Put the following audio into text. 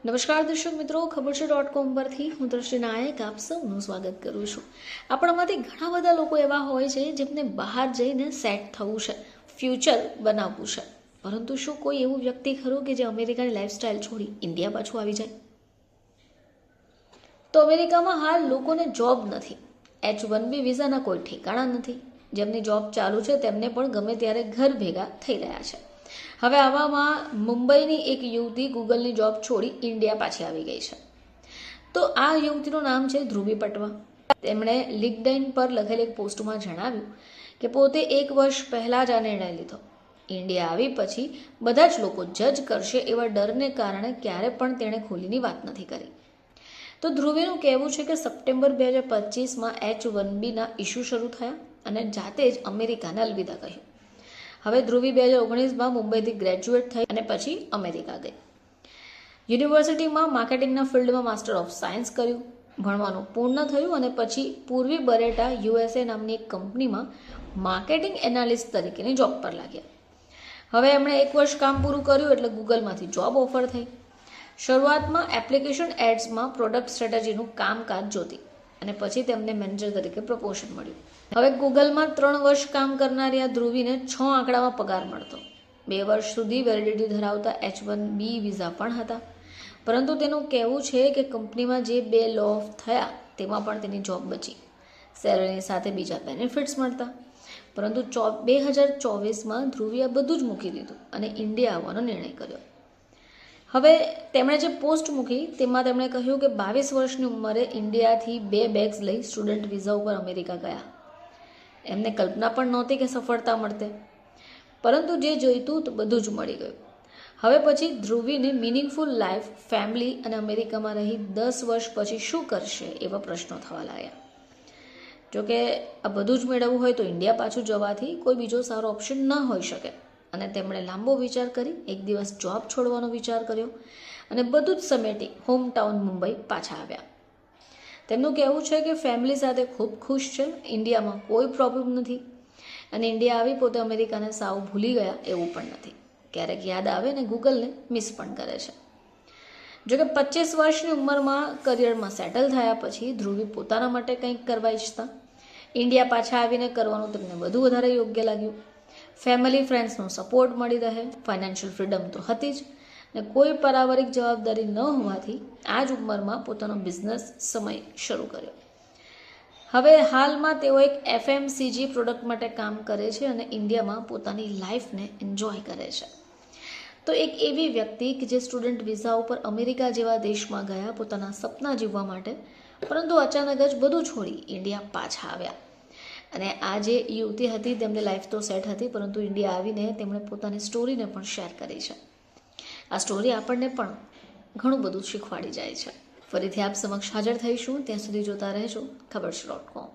નમસ્કાર દર્શક મિત્રો, ખબર છે .com પરથી હું દ્રષ્ટિ નાયક આપ સૌનું સ્વાગત કરું છું. આપણામાંથી ઘણા બધા લોકો એવા હોય છે જેમને બહાર જઈને સેટ થવું છે, ફ્યુચર બનાવવું છે. પરંતુ શું કોઈ એવું વ્યક્તિ ખરું કે જે અમેરિકાની લાઈફસ્ટાઈલ છોડી ઇન્ડિયા પાછું આવી જાય? તો અમેરિકામાં હાલ લોકોને જોબ નથી, H-1B વિઝાના કોઈ ઠેકાણા નથી. જેમની જોબ ચાલુ છે તેમને પણ ગમે ત્યારે ઘર ભેગા થઈ રહ્યા છે. હવે આવામાં મુંબઈની એક યુવતી ગૂગલની જોબ છોડી ઇન્ડિયા પાછી આવી ગઈ છે. તો આ યુવતીનું નામ છે ધ્રુવી પટવા. તેમણે લિંક્ડઇન પર લખેલી એક પોસ્ટમાં જણાવ્યું કે પોતે 1 વર્ષ પહેલાં જ આ નિર્ણય લીધો. ઇન્ડિયા આવી પછી બધા જ લોકો જજ કરશે એવા ડરને કારણે ક્યારે પણ તેણે ખોલીની વાત નથી કરી. તો ધ્રુવીનું કહેવું છે કે સપ્ટેમ્બર 2025માં H-1Bના ઇસ્યુ શરૂ થયા અને જાતે જ અમેરિકાને અલવિદા કહ્યું. હવે ધ્રુવી 2019માં મુંબઈથી ગ્રેજ્યુએટ થઈ અને પછી અમેરિકા ગઈ. યુનિવર્સિટીમાં માર્કેટિંગના ફિલ્ડમાં માસ્ટર ઓફ સાયન્સ કર્યું. ભણવાનું પૂર્ણ થયું અને પછી પૂર્વી બરેટા USA નામની એક કંપનીમાં માર્કેટિંગ એનાલિસ્ટ તરીકેની જોબ પર લાગ્યા. હવે એમણે 1 વર્ષ કામ પૂરું કર્યું એટલે ગૂગલમાંથી જોબ ઓફર થઈ. શરૂઆતમાં એપ્લિકેશન એડ્સમાં પ્રોડક્ટ સ્ટ્રેટેજીનું કામકાજ જોતી અને પછી તેમને મેનેજર તરીકે પ્રમોશન મળ્યું. હવે ગૂગલમાં 3 વર્ષ કામ કરનારી આ ધ્રુવીને 6 આંકડામાં પગાર મળતો. 2 વર્ષ સુધી વેલિડિટી ધરાવતા H-1B વિઝા પણ હતા. પરંતુ તેનું કહેવું છે કે કંપનીમાં જે 2 લો ઓફ થયા તેમાં પણ તેની જોબ બચી. સેલરીની સાથે બીજા બેનિફિટ્સ મળતા. પરંતુ 2024માં ધ્રુવીએ બધું જ મૂકી દીધું અને ઇન્ડિયા આવવાનો નિર્ણય કર્યો. હવે તેમણે જે પોસ્ટ મૂકી તેમાં તેમણે કહ્યું કે 22 વર્ષની ઉંમરે ઇન્ડિયાથી 2 બેગ્સ લઈ સ્ટુડન્ટ વિઝા ઉપર અમેરિકા ગયા. એમને કલ્પના પણ નહોતી કે સફળતા મળતે, પરંતુ જે જોઈતું તો બધું જ મળી ગયું. હવે પછી ધ્રુવીને મિનિંગફુલ લાઈફ, ફેમિલી અને અમેરિકામાં રહી 10 વર્ષ પછી શું કરશે એવા પ્રશ્નો થવા લાગ્યા. જોકે આ બધું જ મેળવવું હોય તો ઇન્ડિયા પાછું જવાથી કોઈ બીજો સારો ઓપ્શન ન હોઈ શકે અને તેમણે લાંબો વિચાર કરી એક દિવસ જોબ છોડવાનો વિચાર કર્યો અને બધું જ સમેટી હોમટાઉન મુંબઈ પાછા આવ્યા. તેમનું કહેવું છે કે ફેમિલી સાથે ખૂબ ખુશ છે, ઇન્ડિયામાં કોઈ પ્રોબ્લેમ નથી અને ઇન્ડિયા આવી પોતે અમેરિકાને સાવ ભૂલી ગયા એવું પણ નથી. ક્યારેક યાદ આવે ને ગૂગલને મિસ પણ કરે છે. જોકે 25 વર્ષની ઉંમરમાં કરિયરમાં સેટલ થયા પછી ધ્રુવી પોતાના માટે કંઈક કરવા ઈચ્છતા. ઇન્ડિયા પાછા આવીને કરવાનું તેમને વધુ વધારે યોગ્ય લાગ્યું. ફેમિલી ફ્રેન્ડ્સનો સપોર્ટ મળી રહે, ફાઇનાન્શિયલ ફ્રીડમ તો હતી જ ને કોઈ પારિવારિક જવાબદારી ન હોવાથી આ જ ઉંમરમાં પોતાનો બિઝનેસ સમય શરૂ કર્યો. હવે હાલમાં તેઓ એક FMCG પ્રોડક્ટ માટે કામ કરે છે અને ઇન્ડિયામાં પોતાની લાઈફને એન્જોય કરે છે. તો એક એવી વ્યક્તિ કે જે સ્ટુડન્ટ વિઝા ઉપર અમેરિકા જેવા દેશમાં ગયા પોતાના સપના જીવવા માટે, પરંતુ અચાનક જ બધું છોડી ઇન્ડિયા પાછા આવ્યા. અને આ જે યુવતી હતી તેમની લાઈફ તો સેટ હતી, પરંતુ ઇન્ડિયા આવીને તેમણે પોતાની સ્ટોરીને પણ શેર કરી છે. આ સ્ટોરી આપણને પણ ઘણું બધું શીખવાડી જાય છે. ફરીથી આપ સમક્ષ હાજર થઈશું, ત્યાં સુધી જોતા રહેજો ખબર છે .com.